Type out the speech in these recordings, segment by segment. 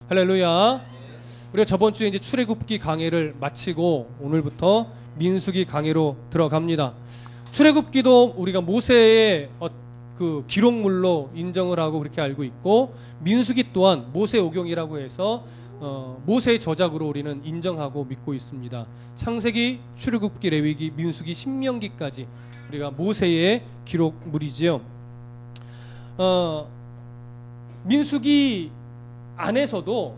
할렐루야. 우리가 저번 주에 이제 출애굽기 강해를 마치고 오늘부터 민수기 강해로 들어갑니다. 출애굽기도 우리가 모세의 그 기록물로 인정을 하고 그렇게 알고 있고, 민수기 또한 모세 오경이라고 해서 모세의 저작으로 우리는 인정하고 믿고 있습니다. 창세기, 출애굽기, 레위기, 민수기, 신명기까지 우리가 모세의 기록물이지요. 민수기 안에서도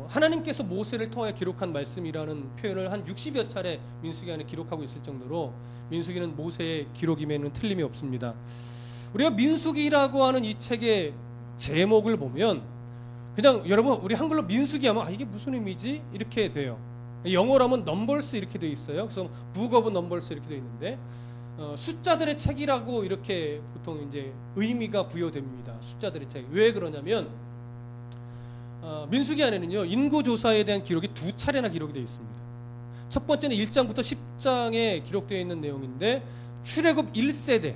하나님께서 모세를 통해 기록한 말씀이라는 표현을 한 60여 차례 민수기 안에 기록하고 있을 정도로 민수기는 모세의 기록임에는 틀림이 없습니다. 우리가 민수기라고 하는 이 책의 제목을 보면 그냥 여러분 우리 한글로 민수기 하면 이게 무슨 의미지? 이렇게 돼요. 영어로 하면 넘버스 이렇게 돼 있어요. 그래서 북 오브 넘버스 이렇게 돼 있는데 숫자들의 책이라고 이렇게 보통 이제 의미가 부여됩니다. 숫자들의 책. 왜 그러냐면 민수기 안에는요 인구 조사에 대한 기록이 두 차례나 기록이 되어 있습니다. 첫 번째는 1장부터 10장에 기록되어 있는 내용인데 출애굽 1세대의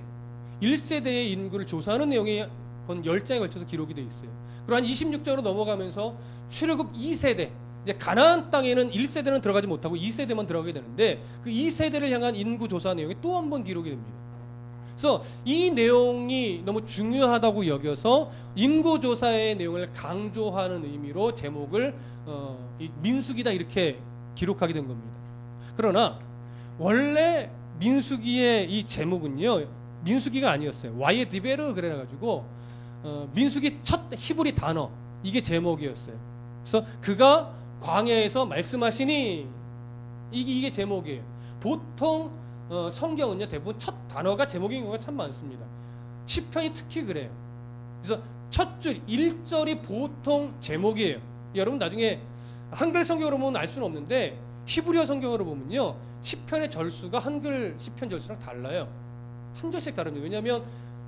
인구를 조사하는 내용이 건 10장에 걸쳐서 기록이 되어 있어요. 그리고 한 26장으로 넘어가면서 출애굽 2세대, 이제 가나안 땅에는 1세대는 들어가지 못하고 2세대만 들어가게 되는데 그 2세대를 향한 인구 조사 내용이 또 한 번 기록이 됩니다. 그래서 이 내용이 너무 중요하다고 여겨서 인구조사의 내용을 강조하는 의미로 제목을 민수기다 이렇게 기록하게 된 겁니다. 그러나 원래 민수기의 이 제목은요 민수기가 아니었어요. 와예 디베르 그래가지고 민수기 첫 히브리 단어 이게 제목이었어요. 그래서 그가 광야에서 말씀하시니 이게 제목이에요. 보통 성경은요 대부분 첫 단어가 제목인 경우가 참 많습니다. 시편이 특히 그래요. 그래서 첫 줄 1절이 보통 제목이에요. 여러분 나중에 한글 성경으로 보면 알 수는 없는데 히브리어 성경으로 보면요 시편의 절수가 한글 시편 절수랑 달라요. 한 절씩 다릅니다. 왜냐하면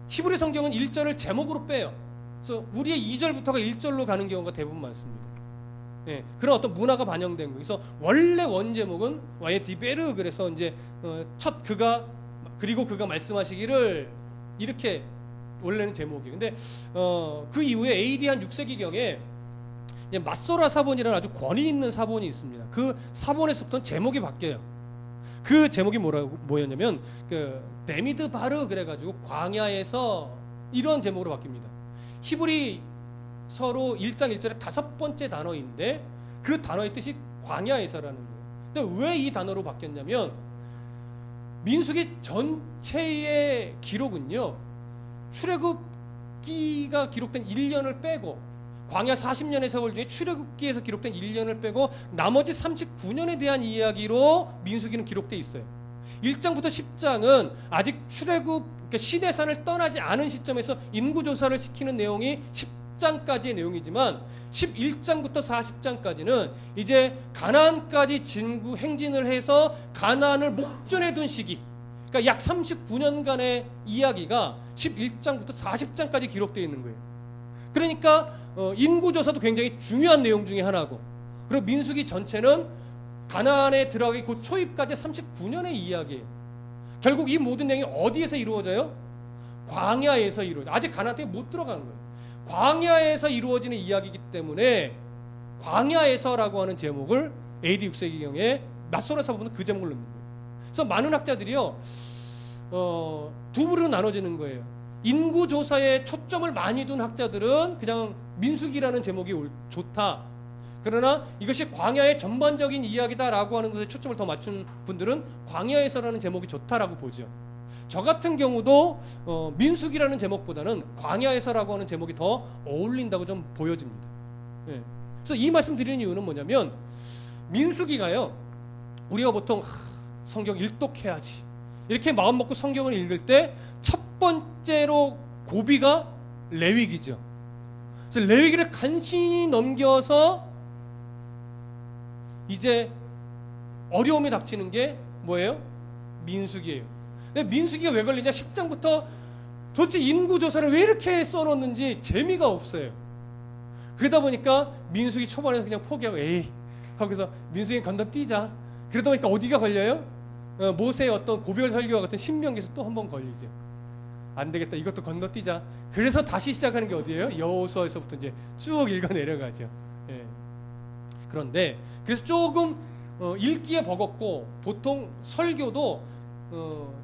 히브리 성경은 1절을 제목으로 빼요. 그래서 우리의 2절부터가 1절로 가는 경우가 대부분 많습니다. 예, 그런 어떤 문화가 반영된 거예요. 그래서 원래 원제목은 와예 디베르 그래서 이제 첫 그가 그리고 그가 말씀하시기를 이렇게 원래는 제목이에요. 근데 그 이후에 AD 한 6세기경에 마소라 사본이라는 아주 권위 있는 사본이 있습니다. 그 사본에서부터는 제목이 바뀌어요. 그 제목이 뭐였냐면 그 데미드 바르 그래가지고 광야에서 이런 제목으로 바뀝니다. 히브리 서로 1장 1절의 5번째 단어인데 그 단어의 뜻이 광야에서라는 거예요. 근데 왜 이 단어로 바뀌었냐면 민수기 전체의 기록은요 출애굽기가 기록된 1년을 빼고 광야 40년의 세월 중에 출애굽기에서 기록된 1년을 빼고 나머지 39년에 대한 이야기로 민수기는 기록되어 있어요. 1장부터 10장은 아직 출애굽 그러니까 시내산을 떠나지 않은 시점에서 인구조사를 시키는 내용이 10장까지의 내용이지만 11장부터 40장까지는 이제 가나안까지 행진을 해서 가나안을 목전에 둔 시기 그러니까 약 39년간의 이야기가 11장부터 40장까지 기록되어 있는 거예요. 그러니까 인구조사도 굉장히 중요한 내용 중에 하나고 그리고 민수기 전체는 가나안에 들어가기 곧 초입까지 39년의 이야기예요. 결국 이 모든 내용이 어디에서 이루어져요? 광야에서 이루어져요. 아직 가나안 땅에 못 들어가는 거예요. 광야에서 이루어지는 이야기이기 때문에 광야에서라고 하는 제목을 AD 6세기경에 낫소라 사본은 그 제목을 넣는 거예요. 그래서 많은 학자들이요 두 부류로 나눠지는 거예요. 인구조사에 초점을 많이 둔 학자들은 그냥 민수기라는 제목이 좋다. 그러나 이것이 광야의 전반적인 이야기다라고 하는 것에 초점을 더 맞춘 분들은 광야에서라는 제목이 좋다라고 보죠. 저 같은 경우도 민수기라는 제목보다는 광야에서라고 하는 제목이 더 어울린다고 좀 보여집니다. 예. 그래서 이 말씀 드리는 이유는 뭐냐면 민수기가요 우리가 보통 성경 일독해야지 이렇게 마음 먹고 성경을 읽을 때 첫 번째로 고비가 레위기죠. 그래서 레위기를 간신히 넘겨서 이제 어려움이 닥치는 게 뭐예요? 민수기예요. 근데 민수기가 왜 걸리냐? 10장부터 도대체 인구조사를 왜 이렇게 써놓는지 재미가 없어요. 그러다 보니까 민수기 초반에서 그냥 포기하고 에이 하고서 민수기 건너뛰자. 그러다 보니까 어디가 걸려요? 모세의 어떤 고별 설교와 같은 신명기에서 또 한 번 걸리죠. 안 되겠다. 이것도 건너뛰자. 그래서 다시 시작하는 게 어디예요? 여호수아에서부터 이제 쭉 읽어 내려가죠. 예. 그런데 그래서 조금 읽기에 버겁고 보통 설교도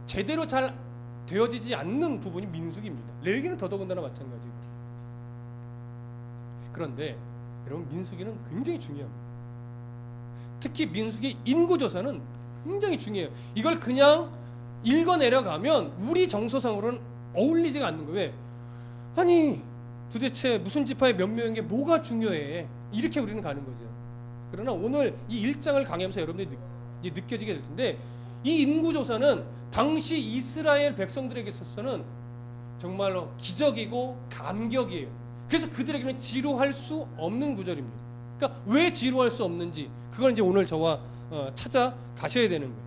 제대로 잘 되어지지 않는 부분이 민수기입니다. 레위기는 더더군다나 마찬가지고. 그런데 여러분, 민수기는 굉장히 중요합니다. 특히 민수기 인구조사는 굉장히 중요해요. 이걸 그냥 읽어내려가면 우리 정서상으로는 어울리지가 않는 거예요. 왜? 아니 도대체 무슨 지파의 몇 명인 게 뭐가 중요해? 이렇게 우리는 가는 거죠. 그러나 오늘 이 1장을 강의하면서 여러분들이 느껴지게 될 텐데, 이 인구조사는 당시 이스라엘 백성들에게 있어서는 정말로 기적이고 감격이에요. 그래서 그들에게는 지루할 수 없는 구절입니다. 그러니까 왜 지루할 수 없는지, 그걸 이제 오늘 저와 찾아가셔야 되는 거예요.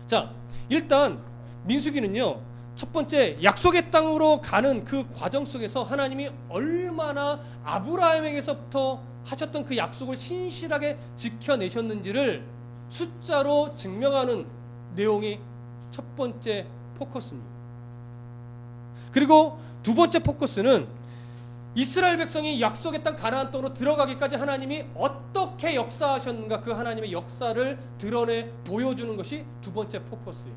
자, 일단 민수기는요, 첫 번째 약속의 땅으로 가는 그 과정 속에서 하나님이 얼마나 아브라함에게서부터 하셨던 그 약속을 신실하게 지켜내셨는지를 숫자로 증명하는 내용이 첫 번째 포커스입니다. 그리고 두 번째 포커스는 이스라엘 백성이 약속의 땅 가나안 땅으로 들어가기까지 하나님이 어떻게 역사하셨는가, 그 하나님의 역사를 드러내 보여주는 것이 두 번째 포커스예요.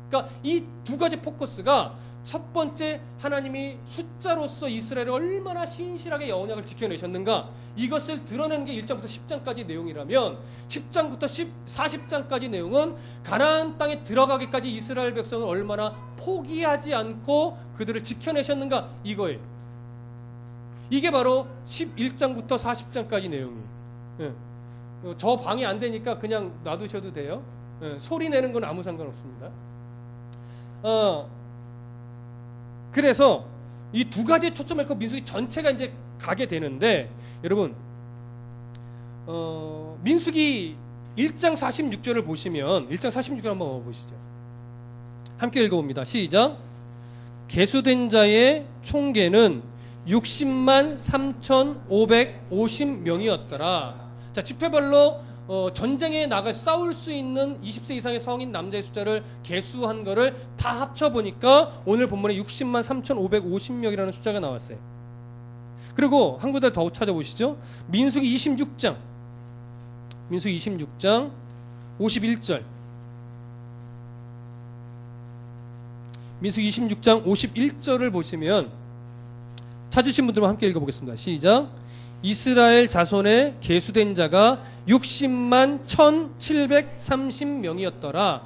그러니까 이 두 가지 포커스가, 첫 번째 하나님이 숫자로서 이스라엘을 얼마나 신실하게 언약을 지켜내셨는가, 이것을 드러내는 게 1장부터 10장까지 내용이라면 10장부터 40장까지 내용은 가나안 땅에 들어가기까지 이스라엘 백성은 얼마나 포기하지 않고 그들을 지켜내셨는가, 이거예요. 이게 바로 11장부터 40장까지 내용이에요. 예. 저 방이 안 되니까 그냥 놔두셔도 돼요. 예. 소리 내는 건 아무 상관없습니다. 그래서 이 두 가지에 초점을 그 민수기 전체가 이제 가게 되는데, 여러분, 민수기 1장 46절을 보시면, 1장 46절 한번 보시죠. 함께 읽어봅니다. 시작. 계수된 자의 총계는 60만 3,550명이었더라. 자, 집회별로 전쟁에 나가 싸울 수 있는 20세 이상의 성인 남자의 숫자를 계수한 거를 다 합쳐보니까 오늘 본문에 60만 3,550명이라는 숫자가 나왔어요. 그리고 한 군데 더 찾아보시죠. 민수기 26장 51절. 민수기 26장 51절을 보시면, 찾으신 분들만 함께 읽어보겠습니다. 시작. 이스라엘 자손의 계수된 자가 60만 1,730명이었더라.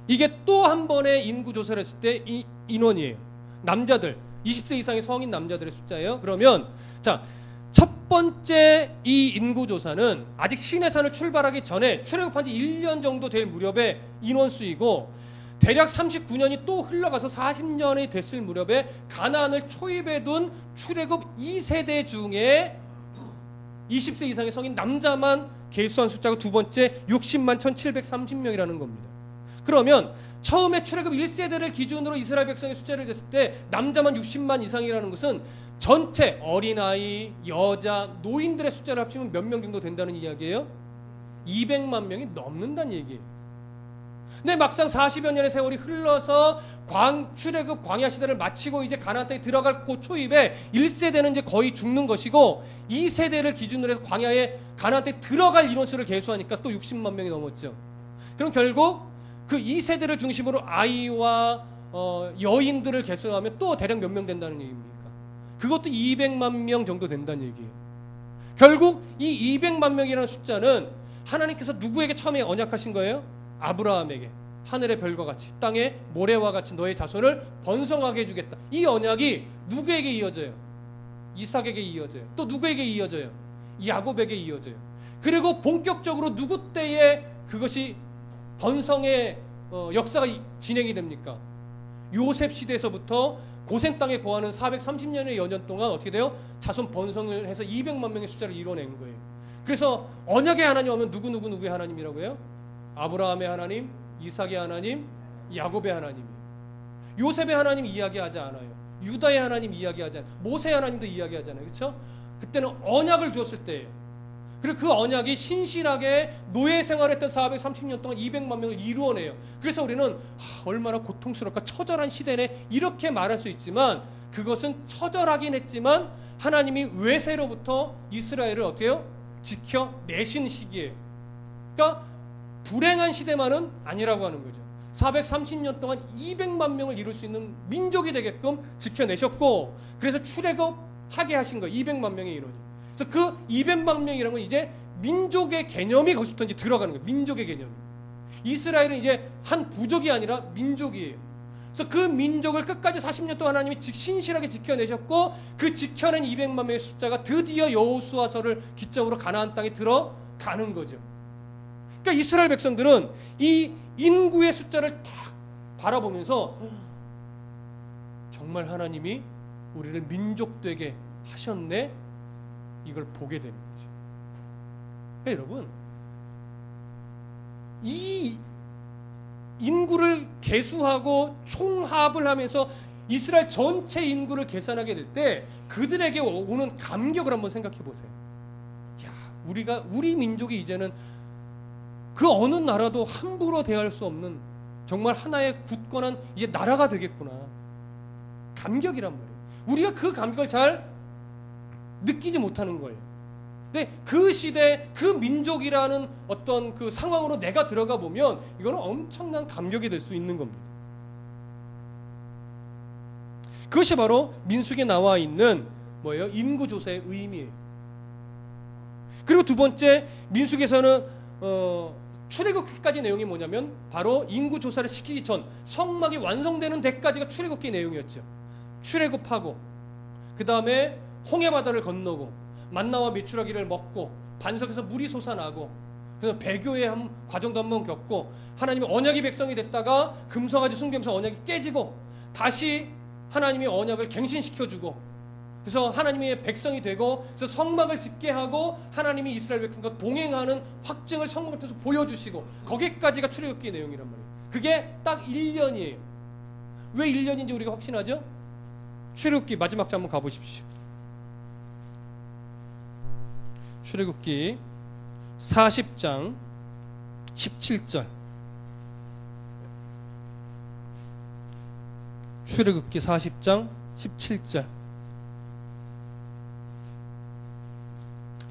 이게 또 한 번의 인구조사를 했을 때 이 인원이에요. 남자들, 20세 이상의 성인 남자들의 숫자예요. 그러면 자, 첫 번째 이 인구조사는 아직 시내산을 출발하기 전에 출애굽한 지 1년 정도 될 무렵의 인원수이고, 대략 39년이 또 흘러가서 40년이 됐을 무렵에 가나안을 초입해 둔 출애굽 2세대 중에 20세 이상의 성인 남자만 계수한 숫자가 두 번째 60만 1,730명이라는 겁니다. 그러면 처음에 출애굽 1세대를 기준으로 이스라엘 백성의 숫자를 쟀을 때 남자만 60만 이상이라는 것은 전체 어린아이, 여자, 노인들의 숫자를 합치면 몇 명 정도 된다는 이야기예요? 200만 명이 넘는다는 얘기예요. 근데 막상 40여 년의 세월이 흘러서 출애굽 광야 시대를 마치고 이제 가나안 땅에 들어갈 그 초입에 1세대는 이제 거의 죽는 것이고, 2세대를 기준으로 해서 광야에 가나안 땅에 들어갈 인원수를 계수하니까 또 60만 명이 넘었죠. 그럼 결국 그 2세대를 중심으로 아이와 여인들을 계수하면 또 대략 몇 명 된다는 얘기입니까? 그것도 200만 명 정도 된다는 얘기예요. 결국 이 200만 명이라는 숫자는 하나님께서 누구에게 처음에 언약하신 거예요? 아브라함에게. 하늘의 별과 같이 땅의 모래와 같이 너의 자손을 번성하게 해주겠다. 이 언약이 누구에게 이어져요? 이삭에게 이어져요. 또 누구에게 이어져요? 야곱에게 이어져요. 그리고 본격적으로 누구 때에 그것이 번성의 역사가 진행이 됩니까? 요셉 시대에서부터 고센 땅에 거하는 430년의 여년 동안 어떻게 돼요? 자손 번성을 해서 200만 명의 숫자를 이뤄낸 거예요. 그래서 언약의 하나님 하면 누구의 하나님이라고 해요? 아브라함의 하나님, 이삭의 하나님, 야곱의 하나님이에요. 요셉의 하나님 이야기하지 않아요. 유다의 하나님 이야기하지 않아요. 모세의 하나님도 이야기하잖아요. 그렇죠? 그때는 언약을 주었을 때예요. 그리고 그 언약이 신실하게 노예 생활했던 430년 동안 200만 명을 이루어내요. 그래서 우리는 얼마나 고통스럽까, 처절한 시대네, 이렇게 말할 수 있지만 그것은 처절하긴 했지만 하나님이 외세로부터 이스라엘을 어떻게 해요? 지켜내신 시기예요. 그러니까 불행한 시대만은 아니라고 하는 거죠. 430년 동안 200만 명을 이룰 수 있는 민족이 되게끔 지켜내셨고, 그래서 출애굽하게 하신 거예요. 200만 명의 인원이. 그래서 그 200만 명이라는 건 이제 민족의 개념이 거기서부터 이제 들어가는 거예요. 민족의 개념이. 이스라엘은 이제 한 부족이 아니라 민족이에요. 그래서 그 민족을 끝까지 40년 동안 하나님이 신실하게 지켜내셨고, 그 지켜낸 200만 명의 숫자가 드디어 여호수아서를 기점으로 가나안 땅에 들어가는 거죠. 그러니까 이스라엘 백성들은 이 인구의 숫자를 딱 바라보면서 정말 하나님이 우리를 민족 되게 하셨네, 이걸 보게 되는 거죠. 그러니까 여러분, 이 인구를 계수하고 총합을 하면서 이스라엘 전체 인구를 계산하게 될 때 그들에게 오는 감격을 한번 생각해 보세요. 야, 우리 민족이 이제는 그 어느 나라도 함부로 대할 수 없는 정말 하나의 굳건한 이제 나라가 되겠구나. 감격이란 말이에요. 우리가 그 감격을 잘 느끼지 못하는 거예요. 근데 그 시대, 그 민족이라는 어떤 그 상황으로 내가 들어가 보면 이거는 엄청난 감격이 될 수 있는 겁니다. 그것이 바로 민수기에 나와 있는 뭐예요? 인구조사의 의미예요. 그리고 두 번째, 민수기에서는 출애굽기까지 내용이 뭐냐면 바로 인구조사를 시키기 전 성막이 완성되는 데까지가 출애굽기 내용이었죠. 출애굽하고 그 다음에 홍해바다를 건너고 만나와 메추라기를 먹고 반석에서 물이 솟아나고 그래서 배교의 과정도 한번 겪고 하나님이 언약의 백성이 됐다가 금송아지 숭배하면서 언약이 깨지고 다시 하나님이 언약을 갱신시켜주고 그래서 하나님의 백성이 되고 그래서 성막을 짓게 하고 하나님이 이스라엘 백성과 동행하는 확증을 성막을 통해서 보여주시고 거기까지가 출애굽기의 내용이란 말이에요. 그게 딱 1년이에요. 왜 1년인지 우리가 확신하죠? 출애굽기 마지막 장 한번 가보십시오. 출애굽기 40장 17절. 출애굽기 40장 17절.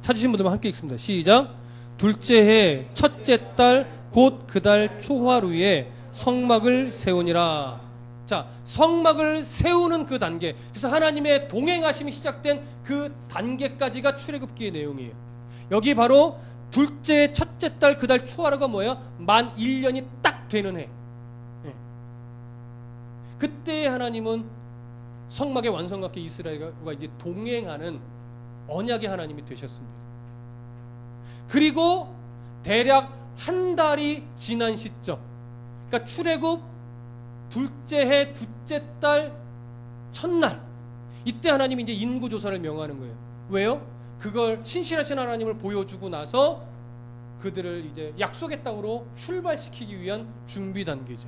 찾으신 분들만 함께 읽습니다. 시작. 둘째 해 첫째 달 곧 그 달 초하루에 성막을 세우니라. 자, 성막을 세우는 그 단계, 그래서 하나님의 동행하심이 시작된 그 단계까지가 출애굽기의 내용이에요. 여기 바로 둘째 첫째 달 그 달 초하루가 뭐예요? 만 1년이 딱 되는 해. 그때 하나님은 성막의 완성과 함께 이스라엘과 이제 동행하는 언약의 하나님이 되셨습니다. 그리고 대략 한 달이 지난 시점, 그러니까 출애굽 둘째 해 둘째 달 첫날, 이때 하나님이 이제 인구조사를 명하는 거예요. 왜요? 그걸 신실하신 하나님을 보여주고 나서 그들을 이제 약속의 땅으로 출발시키기 위한 준비 단계죠.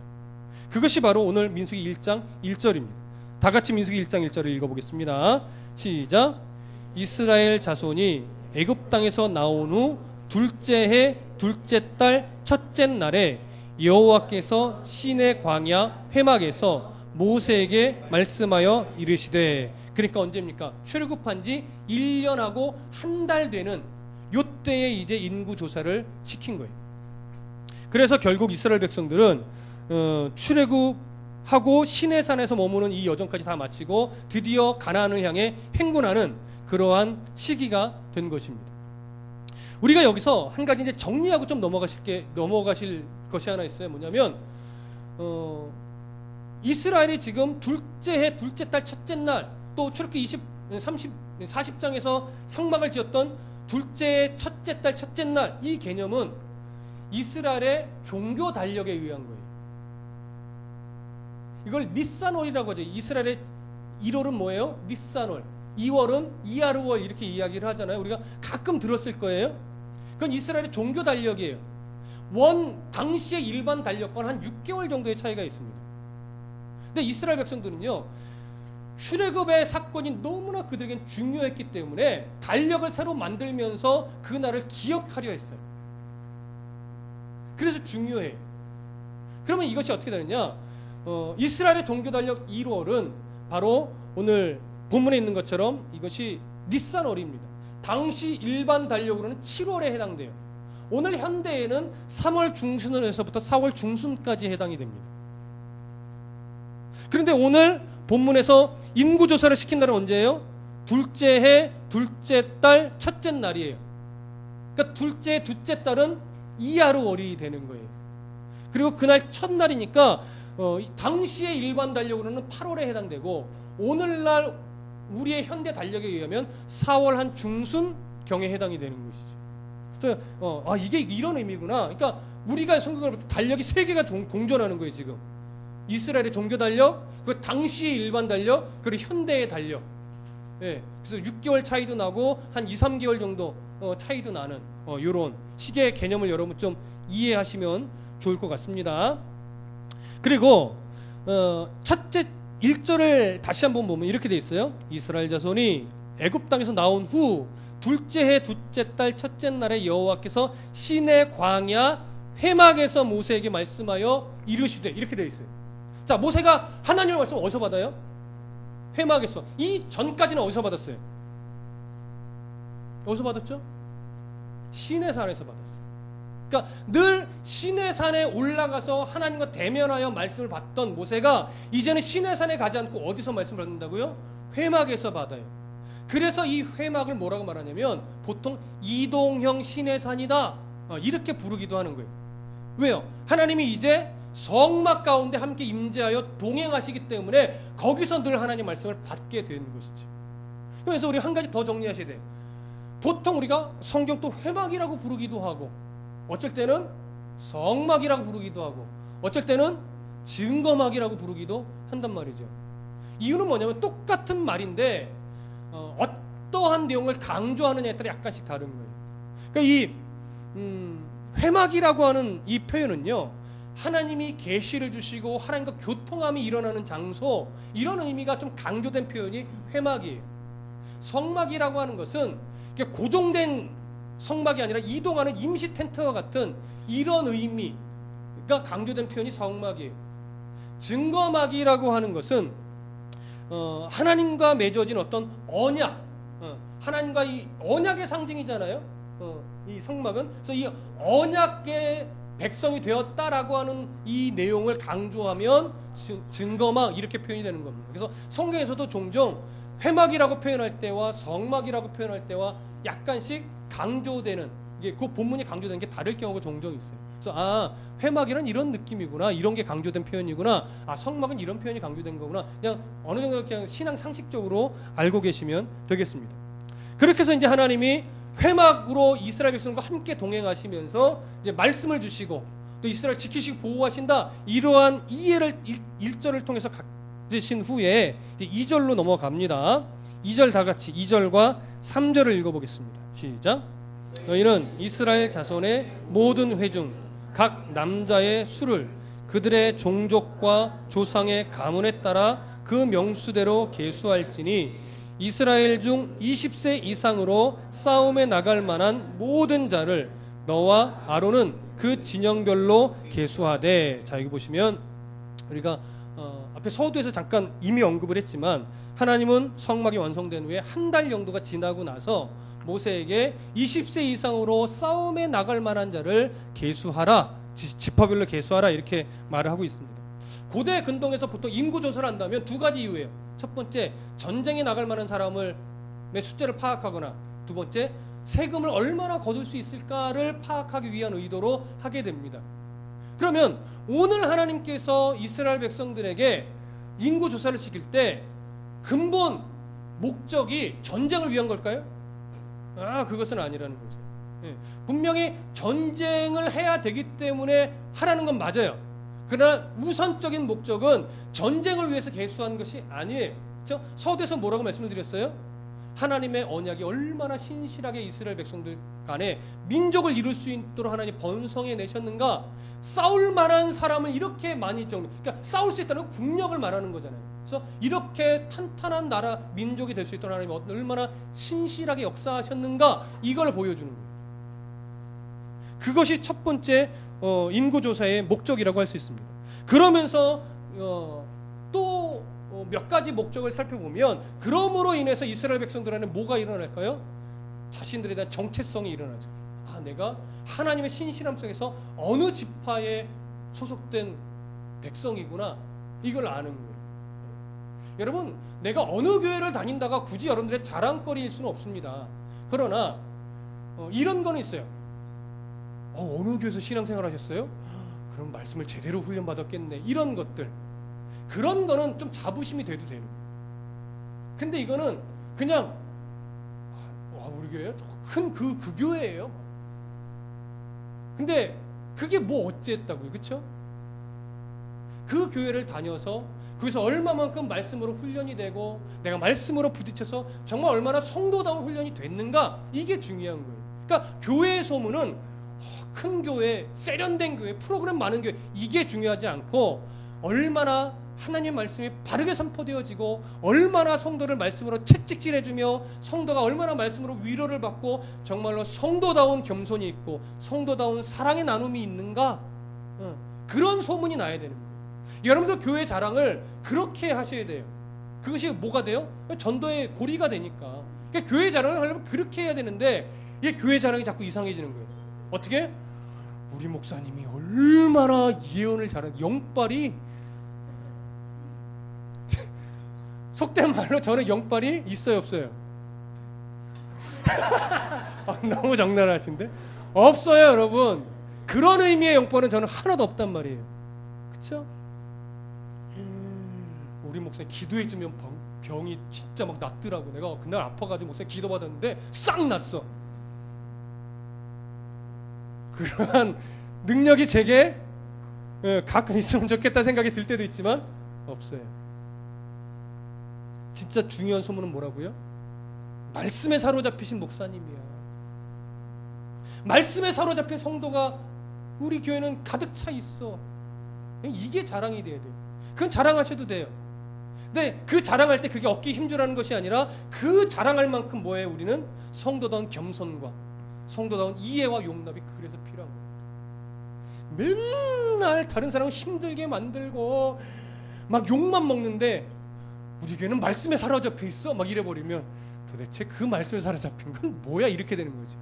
그것이 바로 오늘 민수기 1장 1절입니다. 다 같이 민수기 1장 1절을 읽어보겠습니다. 시작. 이스라엘 자손이 애굽 땅에서 나온 후 둘째 해 둘째 달 첫째 날에 여호와께서 시내 광야 회막에서 모세에게 말씀하여 이르시되, 그러니까 언제입니까? 출애굽한 지 1년하고 한 달 되는 요때에 이제 인구조사를 시킨 거예요. 그래서 결국 이스라엘 백성들은 출애굽하고 시내산에서 머무는 이 여정까지 다 마치고 드디어 가나안을 향해 행군하는 그러한 시기가 된 것입니다. 우리가 여기서 한 가지 이제 정리하고 좀 넘어가실 것이 하나 있어요. 뭐냐면 이스라엘이 지금 둘째 해 둘째 달 첫째 날, 또 출애굽기 40장에서 성막을 지었던 둘째 해 첫째 달 첫째 날, 이 개념은 이스라엘의 종교 달력에 의한 거예요. 이걸 니산월이라고 하죠. 이스라엘의 1월은 뭐예요? 니산월. 2월은 이하르월, 이렇게 이야기를 하잖아요. 우리가 가끔 들었을 거예요. 그건 이스라엘의 종교 달력이에요. 당시의 일반 달력과는 한 6개월 정도의 차이가 있습니다. 근데 이스라엘 백성들은요, 출애굽의 사건이 너무나 그들에겐 중요했기 때문에 달력을 새로 만들면서 그 날을 기억하려 했어요. 그래서 중요해요. 그러면 이것이 어떻게 되느냐? 이스라엘의 종교 달력 1월은 바로 오늘 본문에 있는 것처럼 이것이 니산월입니다. 당시 일반 달력으로는 7월에 해당돼요. 오늘 현대에는 3월 중순에서부터 4월 중순까지 해당이 됩니다. 그런데 오늘 본문에서 인구조사를 시킨 날은 언제예요? 둘째 해, 둘째 달, 첫째 날이에요. 그러니까 둘째 해, 둘째 달은 이하루월이 되는 거예요. 그리고 그날 첫날이니까 당시의 일반 달력으로는 8월에 해당되고 오늘날 우리의 현대 달력에 의하면 4월 한 중순경에 해당이 되는 것이죠. 그래서 이게 이런 의미구나. 그러니까 우리가 성경을 볼 때 달력이 세 개가 공존하는 거예요. 지금 이스라엘의 종교 달력, 그 당시의 일반 달력, 그리고 현대의 달력. 예, 그래서 6개월 차이도 나고 한 2, 3개월 정도 차이도 나는 이런 시계 개념을 여러분 좀 이해하시면 좋을 것 같습니다. 그리고 첫째 1절을 다시 한번 보면 이렇게 돼 있어요. 이스라엘 자손이 애굽 땅에서 나온 후 둘째 해 둘째 달 첫째 날에 여호와께서 시내 광야 회막에서 모세에게 말씀하여 이르시되, 이렇게 돼 있어요. 자, 모세가 하나님의 말씀 어디서 받아요? 회막에서. 이 전까지는 어디서 받았어요? 어디서 받았죠? 시내산에서 받았어요. 그러니까 늘 시내산에 올라가서 하나님과 대면하여 말씀을 받던 모세가 이제는 시내산에 가지 않고 어디서 말씀을 받는다고요? 회막에서 받아요. 그래서 이 회막을 뭐라고 말하냐면 보통 이동형 시내산이다, 이렇게 부르기도 하는 거예요. 왜요? 하나님이 이제 성막 가운데 함께 임재하여 동행하시기 때문에 거기서 늘 하나님 말씀을 받게 되는 것이죠. 그래서 우리 한 가지 더 정리하셔야 돼요. 보통 우리가 성경 또 회막이라고 부르기도 하고, 어쩔 때는 성막이라고 부르기도 하고, 어쩔 때는 증거막이라고 부르기도 한단 말이죠. 이유는 뭐냐면 똑같은 말인데 어떠한 내용을 강조하느냐에 따라 약간씩 다른 거예요. 그러니까 이 회막이라고 하는 이 표현은요, 하나님이 계시를 주시고 하나님과 교통함이 일어나는 장소, 이런 의미가 좀 강조된 표현이 회막이에요. 성막이라고 하는 것은 고정된 성막이 아니라 이동하는 임시 텐트와 같은 이런 의미가 강조된 표현이 성막이에요. 증거막이라고 하는 것은 하나님과 맺어진 어떤 언약, 하나님과 이 언약의 상징이잖아요. 이 성막은. 그래서 이 언약의 백성이 되었다라고 하는 이 내용을 강조하면 증거막, 이렇게 표현이 되는 겁니다. 그래서 성경에서도 종종 회막이라고 표현할 때와 성막이라고 표현할 때와 약간씩 강조되는, 이게 그 본문이 강조되는 게 다를 경우가 종종 있어요. 그래서 회막이란 이런 느낌이구나, 이런 게 강조된 표현이구나, 성막은 이런 표현이 강조된 거구나, 그냥 어느 정도 그냥 신앙 상식적으로 알고 계시면 되겠습니다. 그렇게 해서 이제 하나님이 회막으로 이스라엘 백성과 함께 동행하시면서 이제 말씀을 주시고 또 이스라엘 지키시고 보호하신다, 이러한 이해를 1절을 통해서 가지신 후에 이제 2절로 넘어갑니다. 2절 다 같이 2절과 3절을 읽어보겠습니다. 시작. 너희는 이스라엘 자손의 모든 회중 각 남자의 수를 그들의 종족과 조상의 가문에 따라 그 명수대로 계수할지니 이스라엘 중 20세 이상으로 싸움에 나갈 만한 모든 자를 너와 아론은 그 진영별로 계수하되. 자, 여기 보시면 우리가 앞에 서두에서 잠깐 이미 언급을 했지만 하나님은 성막이 완성된 후에 한 달 정도가 지나고 나서 모세에게 20세 이상으로 싸움에 나갈 만한 자를 계수하라, 지파별로 계수하라, 이렇게 말을 하고 있습니다. 고대 근동에서 보통 인구조사를 한다면 두 가지 이유예요. 첫 번째, 전쟁에 나갈 만한 사람의 숫자를 파악하거나, 두 번째, 세금을 얼마나 거둘 수 있을까를 파악하기 위한 의도로 하게 됩니다. 그러면 오늘 하나님께서 이스라엘 백성들에게 인구조사를 시킬 때 근본 목적이 전쟁을 위한 걸까요? 그것은 아니라는 거죠. 분명히 전쟁을 해야 되기 때문에 하라는 건 맞아요. 그러나 우선적인 목적은 전쟁을 위해서 계수한 것이 아니에요. 그렇죠? 서두에서 뭐라고 말씀을 드렸어요? 하나님의 언약이 얼마나 신실하게 이스라엘 백성들 간에 민족을 이룰 수 있도록 하나님 번성해 내셨는가. 싸울 만한 사람을 이렇게 많이 그러니까 싸울 수 있다는 국력을 말하는 거잖아요. 그래서 이렇게 탄탄한 나라, 민족이 될 수 있도록 하나님이 얼마나 신실하게 역사하셨는가, 이걸 보여주는 거예요. 그것이 첫 번째 인구조사의 목적이라고 할 수 있습니다. 그러면서 또 몇 가지 목적을 살펴보면 그러므로 인해서 이스라엘 백성들에게는 뭐가 일어날까요? 자신들에 대한 정체성이 일어나죠. 아, 내가 하나님의 신실함 속에서 어느 지파에 소속된 백성이구나, 이걸 아는 거예요. 여러분, 내가 어느 교회를 다닌다가 굳이 여러분들의 자랑거리일 수는 없습니다. 그러나 이런 거는 있어요. 어느 교회에서 신앙생활 하셨어요? 그럼 말씀을 제대로 훈련받았겠네. 이런 것들, 그런 거는 좀 자부심이 돼도 되는 거예요. 근데 이거는 그냥 우리 교회요? 큰 그 교회예요. 근데 그게 뭐 어쨌다고요, 그렇죠? 그 교회를 다녀서 거기서 얼마만큼 말씀으로 훈련이 되고 내가 말씀으로 부딪혀서 정말 얼마나 성도다운 훈련이 됐는가, 이게 중요한 거예요. 그러니까 교회의 소문은 큰 교회, 세련된 교회, 프로그램 많은 교회, 이게 중요하지 않고 얼마나 하나님의 말씀이 바르게 선포되어지고 얼마나 성도를 말씀으로 채찍질해주며 성도가 얼마나 말씀으로 위로를 받고 정말로 성도다운 겸손이 있고 성도다운 사랑의 나눔이 있는가, 그런 소문이 나야 되는 거예요. 여러분도 교회 자랑을 그렇게 하셔야 돼요. 그것이 뭐가 돼요? 전도의 고리가 되니까. 그러니까 교회 자랑을 하려면 그렇게 해야 되는데 이 교회 자랑이 자꾸 이상해지는 거예요. 어떻게? 우리 목사님이 얼마나 예언을 잘하는, 영빨이 속된 말로 저는 영빨이 있어요, 없어요? 너무 적나라하신데? 없어요, 여러분. 그런 의미의 영빨은 저는 하나도 없단 말이에요. 그쵸? 우리 목사님 기도해주면 병이 진짜 막 낫더라고. 내가 그날 아파가지고 목사님 기도받았는데 싹 났어. 그러한 능력이 제게 가끔 있으면 좋겠다 생각이 들 때도 있지만 없어요. 진짜 중요한 소문은 뭐라고요? 말씀에 사로잡히신 목사님이야. 말씀에 사로잡힌 성도가 우리 교회는 가득 차 있어. 이게 자랑이 돼야 돼요. 그건 자랑하셔도 돼요. 근데 그 자랑할 때 그게 어깨에 힘주라는 것이 아니라 그 자랑할 만큼 뭐예요? 우리는 성도다운 겸손과 성도다운 이해와 용납이 그래서 필요한 거예요. 맨날 다른 사람을 힘들게 만들고 막 욕만 먹는데 우리 교회는 말씀에 사로잡혀 있어, 막 이래버리면 도대체 그 말씀에 사로잡힌 건 뭐야, 이렇게 되는 거지.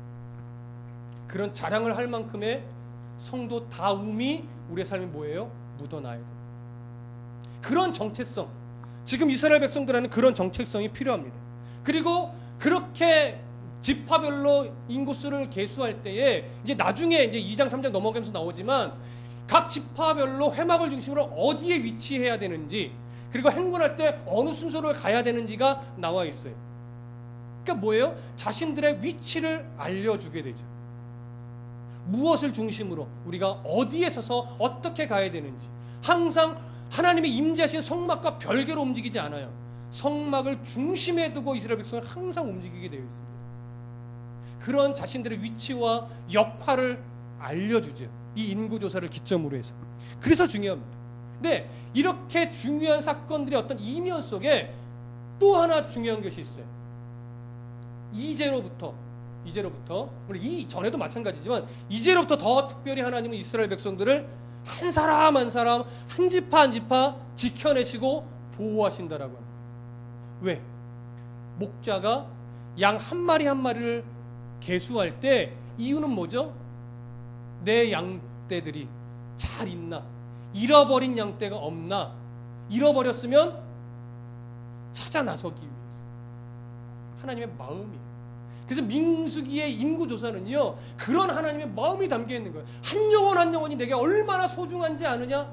그런 자랑을 할 만큼의 성도다움이 우리의 삶에 뭐예요? 묻어나야 돼요. 그런 정체성, 지금 이스라엘 백성들에는 그런 정체성이 필요합니다. 그리고 그렇게 지파별로 인구수를 계수할 때에 이제 나중에 이제 2장 3장 넘어가면서 나오지만 각 지파별로 회막을 중심으로 어디에 위치해야 되는지, 그리고 행군할 때 어느 순서를 가야 되는지가 나와 있어요. 그러니까 뭐예요? 자신들의 위치를 알려주게 되죠. 무엇을 중심으로 우리가 어디에 서서 어떻게 가야 되는지. 항상 하나님의 임재하신 성막과 별개로 움직이지 않아요. 성막을 중심에 두고 이스라엘 백성은 항상 움직이게 되어 있습니다. 그런 자신들의 위치와 역할을 알려주죠. 이 인구조사를 기점으로 해서. 그래서 중요합니다. 근데 이렇게 중요한 사건들의 어떤 이면 속에 또 하나 중요한 것이 있어요. 이제로부터 물론 이 전에도 마찬가지지만 이제로부터 더 특별히 하나님은 이스라엘 백성들을 한 사람 한 사람, 한 지파 한 지파 지켜내시고 보호하신다라고 합니다. 왜? 목자가 양 한 마리 한 마리를 계수할 때 이유는 뭐죠? 내 양떼들이 잘 있나? 잃어버린 양떼가 없나? 잃어버렸으면 찾아 나서기 위해서. 하나님의 마음이에요. 그래서 민수기의 인구조사는요, 그런 하나님의 마음이 담겨 있는 거예요. 한 영혼 한 영혼이 내게 얼마나 소중한지 아느냐?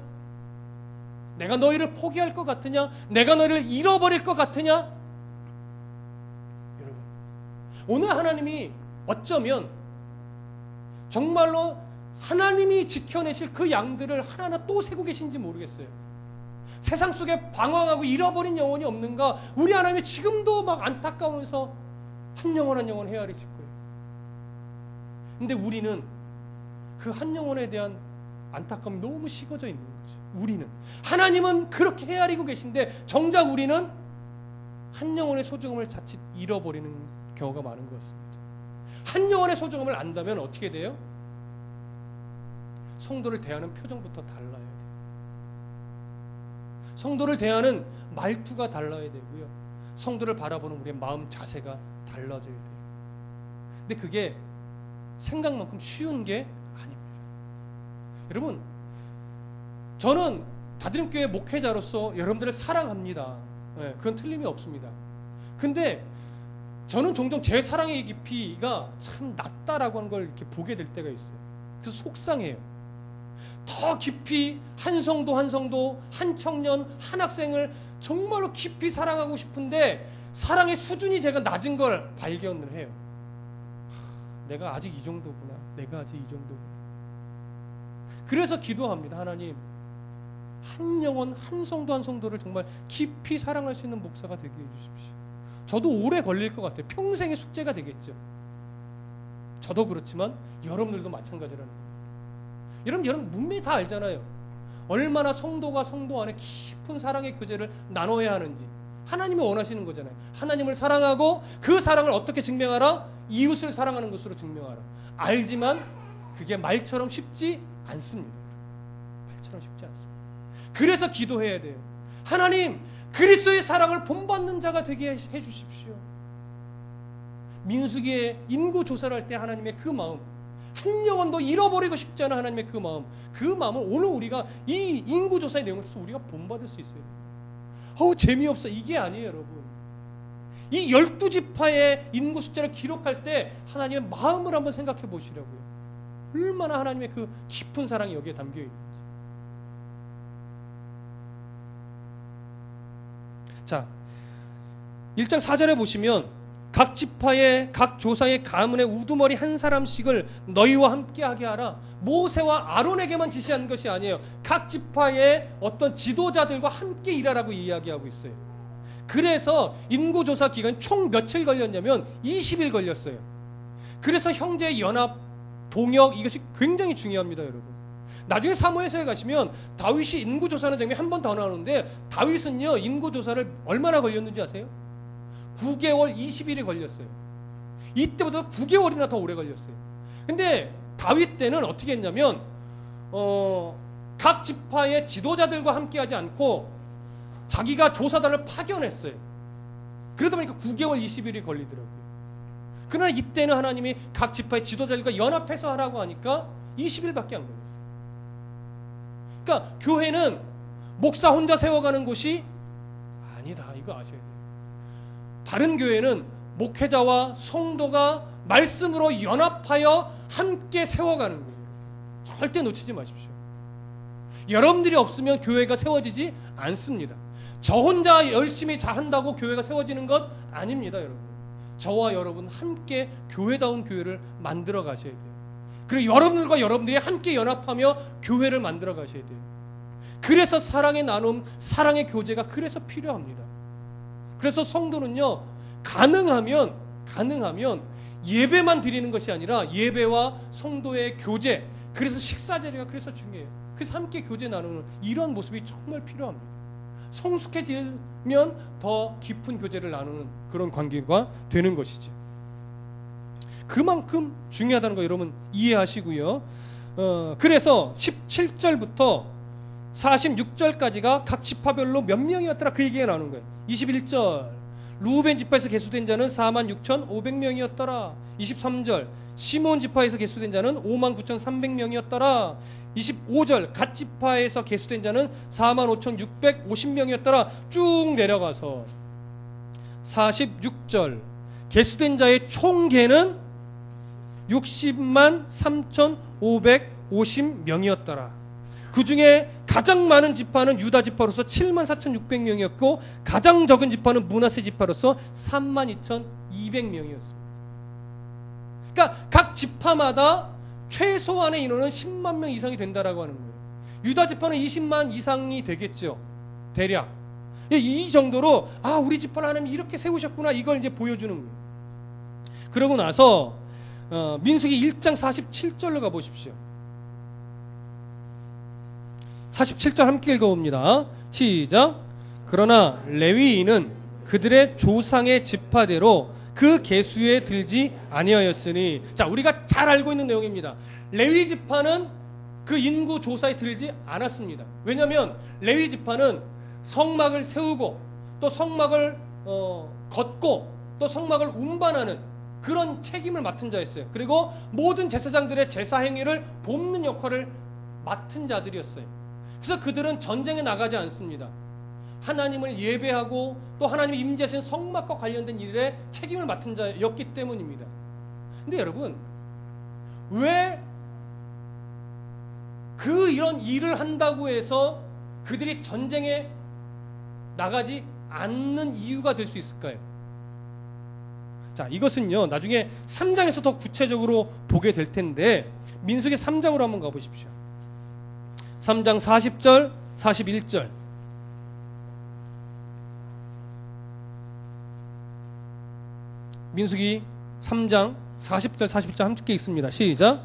내가 너희를 포기할 것 같으냐? 내가 너희를 잃어버릴 것 같으냐? 여러분, 오늘 하나님이 어쩌면 정말로 하나님이 지켜내실 그 양들을 하나하나 또 세고 계신지 모르겠어요. 세상 속에 방황하고 잃어버린 영혼이 없는가? 우리 하나님이 지금도 막 안타까우면서 한 영혼 한 영혼 헤아리실 거예요. 근데 우리는 그 한 영혼에 대한 안타까움이 너무 식어져 있는 거죠. 우리는. 하나님은 그렇게 헤아리고 계신데 정작 우리는 한 영혼의 소중함을 자칫 잃어버리는 경우가 많은 것 같습니다. 한 영혼의 소중함을 안다면 어떻게 돼요? 성도를 대하는 표정부터 달라야 돼요. 성도를 대하는 말투가 달라야 되고요. 성도를 바라보는 우리의 마음 자세가 달라져야 돼요. 근데 그게 생각만큼 쉬운 게 아닙니다. 여러분, 저는 다드림교회 목회자로서 여러분들을 사랑합니다. 네, 그건 틀림이 없습니다. 근데 저는 종종 제 사랑의 깊이가 참 낮다라고 하는 걸 이렇게 보게 될 때가 있어요. 그래서 속상해요. 더 깊이 한 성도 한 성도, 한 청년, 한 학생을 정말로 깊이 사랑하고 싶은데 사랑의 수준이 제가 낮은 걸 발견을 해요. 내가 아직 이 정도구나. 내가 아직 이 정도구나. 그래서 기도합니다. 하나님, 한 영혼, 한 성도 한 성도를 정말 깊이 사랑할 수 있는 목사가 되게 해주십시오. 저도 오래 걸릴 것 같아요. 평생의 숙제가 되겠죠. 저도 그렇지만 여러분들도 마찬가지라는 거예요. 여러분 분명히 다 알잖아요. 얼마나 성도가 성도 안에 깊은 사랑의 교제를 나눠야 하는지. 하나님이 원하시는 거잖아요. 하나님을 사랑하고 그 사랑을 어떻게 증명하라? 이웃을 사랑하는 것으로 증명하라. 알지만 그게 말처럼 쉽지 않습니다. 말처럼 쉽지 않습니다. 그래서 기도해야 돼요. 하나님, 그리스도의 사랑을 본받는 자가 되게 해주십시오. 민수기의 인구 조사를 할 때 하나님의 그 마음, 한 영혼도 잃어버리고 싶지 않은 하나님의 그 마음을 오늘 우리가 이 인구 조사의 내용을 통해서 우리가 본받을 수 있어요. 재미없어. 이게 아니에요, 여러분. 이 12지파의 인구 숫자를 기록할 때 하나님의 마음을 한번 생각해 보시라고요. 얼마나 하나님의 그 깊은 사랑이 여기에 담겨 있는지. 자, 1장 4절에 보시면 각 지파의 각 조상의 가문의 우두머리 한 사람씩을 너희와 함께하게 하라. 모세와 아론에게만 지시한 것이 아니에요. 각 지파의 어떤 지도자들과 함께 일하라고 이야기하고 있어요. 그래서 인구조사 기간이 총 며칠 걸렸냐면 20일 걸렸어요. 그래서 형제 연합, 동역, 이것이 굉장히 중요합니다, 여러분. 나중에 사무엘서에 가시면 다윗이 인구조사하는 장면이 한 번 더 나오는데 다윗은요, 인구조사를 얼마나 걸렸는지 아세요? 9개월 20일이 걸렸어요. 이때보다 9개월이나 더 오래 걸렸어요. 근데 다윗 때는 어떻게 했냐면 각 지파의 지도자들과 함께하지 않고 자기가 조사단을 파견했어요. 그러다 보니까 9개월 20일이 걸리더라고요. 그러나 이때는 하나님이 각 지파의 지도자들과 연합해서 하라고 하니까 20일밖에 안 걸렸어요. 그러니까 교회는 목사 혼자 세워가는 곳이 아니다. 이거 아셔야 돼요. 다른 교회는 목회자와 성도가 말씀으로 연합하여 함께 세워가는 거예요. 절대 놓치지 마십시오. 여러분들이 없으면 교회가 세워지지 않습니다. 저 혼자 열심히 한다고 교회가 세워지는 것 아닙니다, 여러분. 저와 여러분 함께 교회다운 교회를 만들어 가셔야 돼요. 그리고 여러분들과 여러분들이 함께 연합하며 교회를 만들어 가셔야 돼요. 그래서 사랑의 나눔, 사랑의 교제가 그래서 필요합니다. 그래서 성도는요, 가능하면 예배만 드리는 것이 아니라 예배와 성도의 교제, 그래서 식사 자리가 그래서 중요해요. 그래서 함께 교제 나누는 이런 모습이 정말 필요합니다. 성숙해지면 더 깊은 교제를 나누는 그런 관계가 되는 것이죠. 그만큼 중요하다는 거 여러분 이해하시고요. 그래서 17절부터 46절까지가 각 지파별로 몇 명이었더라 그 얘기가 나오는 거예요. 21절 루벤 지파에서 계수된 자는 46,500명이었더라. 23절 시몬 지파에서 계수된 자는 59,300명이었더라. 25절 갓 지파에서 계수된 자는 45,650명이었더라. 쭉 내려가서 46절 계수된 자의 총계는 60만 3,550명이었더라. 그 중에 가장 많은 지파는 유다 지파로서 74,600명이었고 가장 적은 지파는 므낫세 지파로서 32,200명이었습니다. 그러니까 각 지파마다 최소한의 인원은 10만 명 이상이 된다라고 하는 거예요. 유다 지파는 20만 이상이 되겠죠. 대략. 이 정도로 우리 지파를 하나님 이렇게 세우셨구나 이걸 이제 보여주는 거예요. 그러고 나서 민수기 1장 47절로 가보십시오. 47절 함께 읽어봅니다. 시작. 그러나 레위인은 그들의 조상의 지파대로 그 계수에 들지 아니하였으니. 자, 우리가 잘 알고 있는 내용입니다. 레위 지파는 그 인구 조사에 들지 않았습니다. 왜냐하면 레위 지파는 성막을 세우고 또 성막을 걷고 또 성막을 운반하는 그런 책임을 맡은 자였어요. 그리고 모든 제사장들의 제사 행위를 돕는 역할을 맡은 자들이었어요. 그래서 그들은 전쟁에 나가지 않습니다. 하나님을 예배하고 또 하나님의 임재하신 성막과 관련된 일에 책임을 맡은 자였기 때문입니다. 근데 여러분, 왜 이런 일을 한다고 해서 그들이 전쟁에 나가지 않는 이유가 될 수 있을까요? 자, 이것은요, 나중에 3장에서 더 구체적으로 보게 될 텐데, 민수기 3장으로 한번 가보십시오. 3장 40절, 41절. 민수기 3장 40절, 41절 함께 읽습니다. 시작.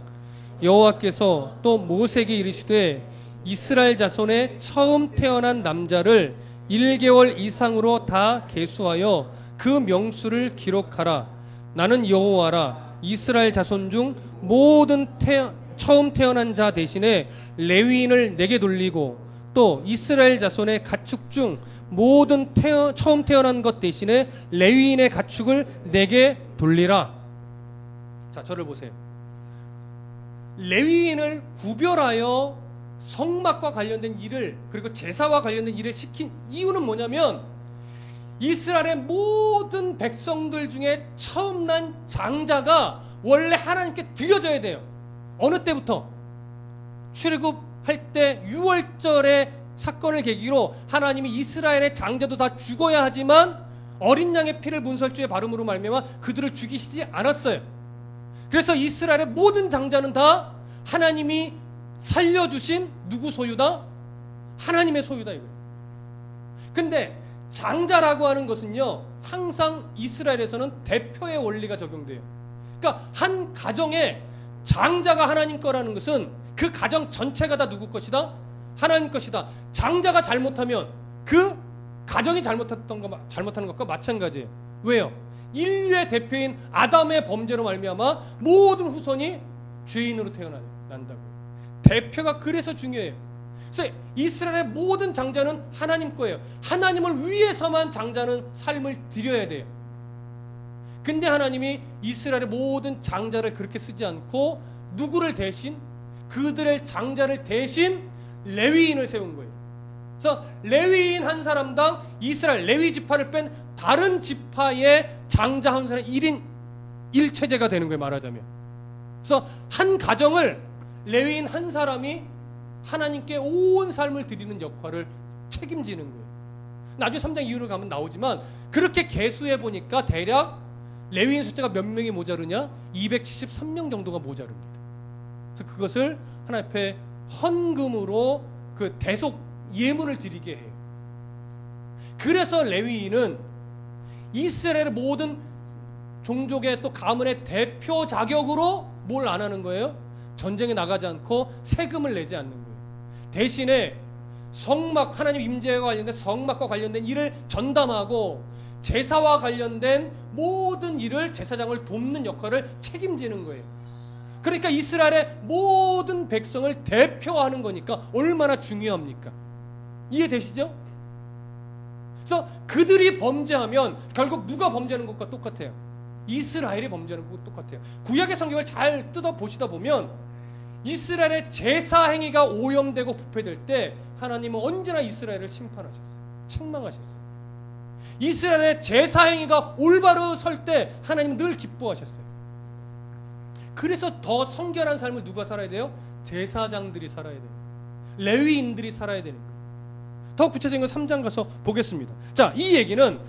여호와께서 또 모세에게 이르시되 이스라엘 자손의 처음 태어난 남자를 1개월 이상으로 다 계수하여 그 명수를 기록하라. 나는 여호와라. 이스라엘 자손 중 모든 처음 태어난 자 대신에 레위인을 내게 돌리고 또 이스라엘 자손의 가축 중 모든 처음 태어난 것 대신에 레위인의 가축을 내게 돌리라. 자, 저를 보세요. 레위인을 구별하여 성막과 관련된 일을 그리고 제사와 관련된 일을 시킨 이유는 뭐냐면 이스라엘의 모든 백성들 중에 처음 난 장자가 원래 하나님께 드려져야 돼요. 어느 때부터? 출애굽할 때 6월절의 사건을 계기로 하나님이 이스라엘의 장자도 다 죽어야 하지만 어린 양의 피를 문설주에 바름으로 말미암아 그들을 죽이시지 않았어요. 그래서 이스라엘의 모든 장자는 다 하나님이 살려주신 누구 소유다? 하나님의 소유다 이거예요. 근데 장자라고 하는 것은요, 항상 이스라엘에서는 대표의 원리가 적용돼요. 그러니까 한 가정에 장자가 하나님 거라는 것은 그 가정 전체가 다 누구 것이다? 하나님 것이다. 장자가 잘못하면 그 가정이 잘못하는 것과 마찬가지예요. 왜요? 인류의 대표인 아담의 범죄로 말미암아 모든 후손이 죄인으로 태어난다고요. 대표가 그래서 중요해요. 그래서 이스라엘의 모든 장자는 하나님 거예요. 하나님을 위해서만 장자는 삶을 드려야 돼요. 근데 하나님이 이스라엘의 모든 장자를 그렇게 쓰지 않고 누구를 대신? 그들의 장자를 대신 레위인을 세운 거예요. 그래서 레위인 한 사람당 이스라엘 레위 지파를 뺀 다른 지파의 장자 한 사람 1인 1체제가 되는 거예요, 말하자면. 그래서 한 가정을 레위인 한 사람이 하나님께 온 삶을 드리는 역할을 책임지는 거예요. 나중에 3장 이후로 가면 나오지만 그렇게 계수해 보니까 대략 레위인 숫자가 몇 명이 모자르냐? 273명 정도가 모자릅니다. 그래서 그것을 하나님 앞에 헌금으로 그 대속 예물을 드리게 해요. 그래서 레위인은 이스라엘의 모든 종족의 또 가문의 대표 자격으로 뭘 안 하는 거예요? 전쟁에 나가지 않고 세금을 내지 않는 거예요. 대신에 성막, 하나님 임재와 관련된 성막과 관련된 일을 전담하고 제사와 관련된 모든 일을 제사장을 돕는 역할을 책임지는 거예요. 그러니까 이스라엘의 모든 백성을 대표하는 거니까 얼마나 중요합니까? 이해되시죠? 그래서 그들이 범죄하면 결국 누가 범죄하는 것과 똑같아요. 이스라엘이 범죄하는 것과 똑같아요. 구약의 성경을 잘 뜯어보시다 보면 이스라엘의 제사 행위가 오염되고 부패될 때 하나님은 언제나 이스라엘을 심판하셨어요. 책망하셨어요. 이스라엘의 제사 행위가 올바로 설 때 하나님은 늘 기뻐하셨어요. 그래서 더 성결한 삶을 누가 살아야 돼요? 제사장들이 살아야 돼요. 레위인들이 살아야 되는 거예요. 더 구체적인 건 3장 가서 보겠습니다. 자, 이 얘기는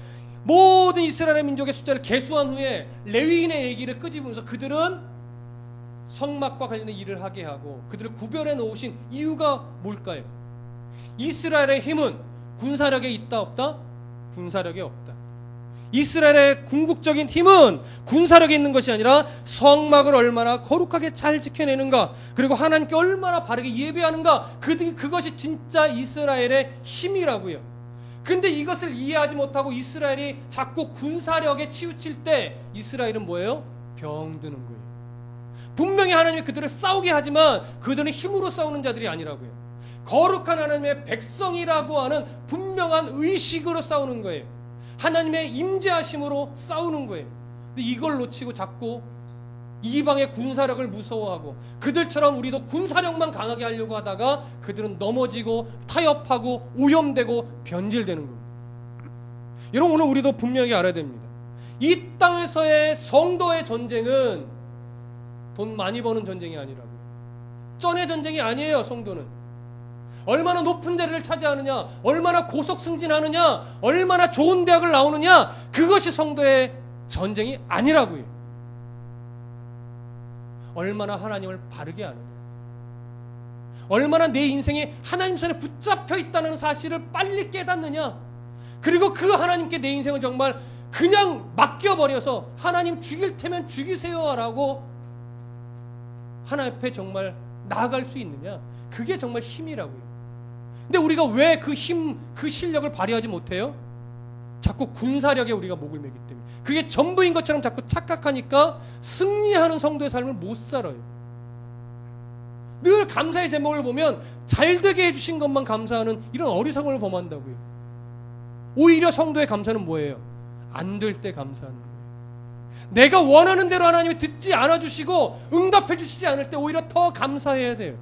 모든 이스라엘 민족의 숫자를 계수한 후에 레위인의 얘기를 끄집으면서 그들은 성막과 관련된 일을 하게 하고 그들을 구별해 놓으신 이유가 뭘까요? 이스라엘의 힘은 군사력에 있다 없다? 군사력에 없다. 이스라엘의 궁극적인 힘은 군사력에 있는 것이 아니라 성막을 얼마나 거룩하게 잘 지켜내는가, 그리고 하나님께 얼마나 바르게 예배하는가, 그것이 진짜 이스라엘의 힘이라고요. 근데 이것을 이해하지 못하고 이스라엘이 자꾸 군사력에 치우칠 때 이스라엘은 뭐예요? 병드는 거예요. 분명히 하나님이 그들을 싸우게 하지만 그들은 힘으로 싸우는 자들이 아니라고요. 거룩한 하나님의 백성이라고 하는 분명한 의식으로 싸우는 거예요. 하나님의 임재하심으로 싸우는 거예요. 근데 이걸 놓치고 자꾸 이방의 군사력을 무서워하고 그들처럼 우리도 군사력만 강하게 하려고 하다가 그들은 넘어지고 타협하고 오염되고 변질되는 겁니다. 여러분, 오늘 우리도 분명히 알아야 됩니다. 이 땅에서의 성도의 전쟁은 돈 많이 버는 전쟁이 아니라고. 쩐의 전쟁이 아니에요. 성도는 얼마나 높은 자리를 차지하느냐, 얼마나 고속 승진하느냐, 얼마나 좋은 대학을 나오느냐, 그것이 성도의 전쟁이 아니라고요. 얼마나 하나님을 바르게 아느냐, 얼마나 내 인생이 하나님 손에 붙잡혀 있다는 사실을 빨리 깨닫느냐, 그리고 그 하나님께 내 인생을 정말 그냥 맡겨버려서 하나님 죽일 테면 죽이세요 라고 하나님 앞에 정말 나아갈 수 있느냐, 그게 정말 힘이라고요. 근데 우리가 왜 그 힘, 그 실력을 발휘하지 못해요? 자꾸 군사력에 우리가 목을 매기 때문에. 그게 전부인 것처럼 자꾸 착각하니까 승리하는 성도의 삶을 못 살아요. 늘 감사의 제목을 보면 잘 되게 해주신 것만 감사하는 이런 어리석음을 범한다고요. 오히려 성도의 감사는 뭐예요? 안 될 때 감사하는 거예요. 내가 원하는 대로 하나님이 듣지 않아주시고 응답해 주시지 않을 때 오히려 더 감사해야 돼요.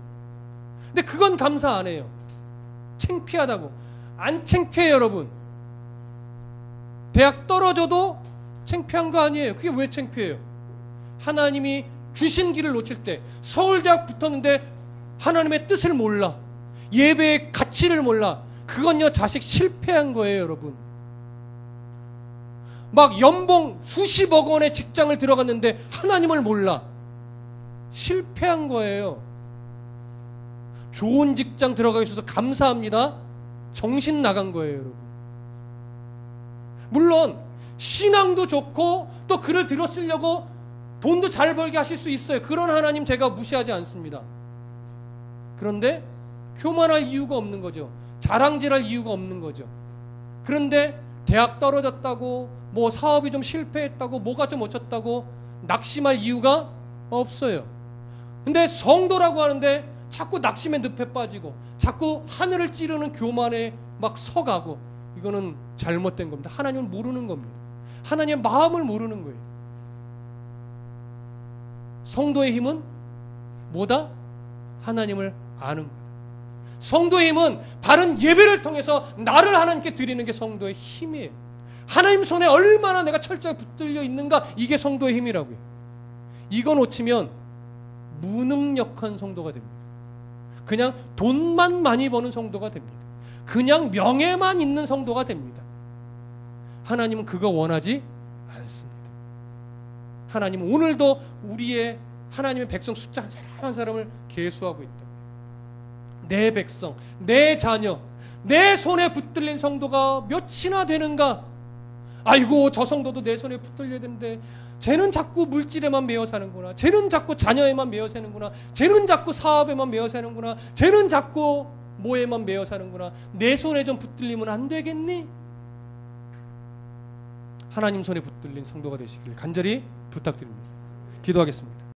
근데 그건 감사 안 해요. 창피하다고. 안 창피해요, 여러분. 대학 떨어져도 창피한 거 아니에요. 그게 왜 창피해요? 하나님이 주신 길을 놓칠 때, 서울대학 붙었는데 하나님의 뜻을 몰라, 예배의 가치를 몰라, 그건요 자식 실패한 거예요, 여러분. 막 연봉 수십억 원의 직장을 들어갔는데 하나님을 몰라, 실패한 거예요. 좋은 직장 들어가게 해주셔서 감사합니다. 정신 나간 거예요, 여러분. 물론 신앙도 좋고 또 글을 들었으려고 돈도 잘 벌게 하실 수 있어요. 그런 하나님 제가 무시하지 않습니다. 그런데 교만할 이유가 없는 거죠. 자랑질할 이유가 없는 거죠. 그런데 대학 떨어졌다고, 뭐 사업이 좀 실패했다고, 뭐가 좀 어쩌다고 낙심할 이유가 없어요. 근데 성도라고 하는데 자꾸 낙심의 늪에 빠지고 자꾸 하늘을 찌르는 교만에 막 서가고, 이거는 잘못된 겁니다. 하나님을 모르는 겁니다. 하나님의 마음을 모르는 거예요. 성도의 힘은 뭐다? 하나님을 아는 거다. 성도의 힘은 바른 예배를 통해서 나를 하나님께 드리는 게 성도의 힘이에요. 하나님 손에 얼마나 내가 철저히 붙들려 있는가, 이게 성도의 힘이라고요. 이거 놓치면 무능력한 성도가 됩니다. 그냥 돈만 많이 버는 성도가 됩니다. 그냥 명예만 있는 성도가 됩니다. 하나님은 그거 원하지 않습니다. 하나님은 오늘도 우리의 하나님의 백성 숫자 한 사람 한 사람을 계수하고 있다. 내 백성, 내 자녀, 내 손에 붙들린 성도가 몇이나 되는가? 아이고, 저 성도도 내 손에 붙들려야 되는데 쟤는 자꾸 물질에만 매여 사는구나, 쟤는 자꾸 자녀에만 매여 사는구나, 쟤는 자꾸 사업에만 매여 사는구나, 쟤는 자꾸 뭐에만 매여 사는구나. 내 손에 좀 붙들리면 안 되겠니? 하나님 손에 붙들린 성도가 되시기를 간절히 부탁드립니다. 기도하겠습니다.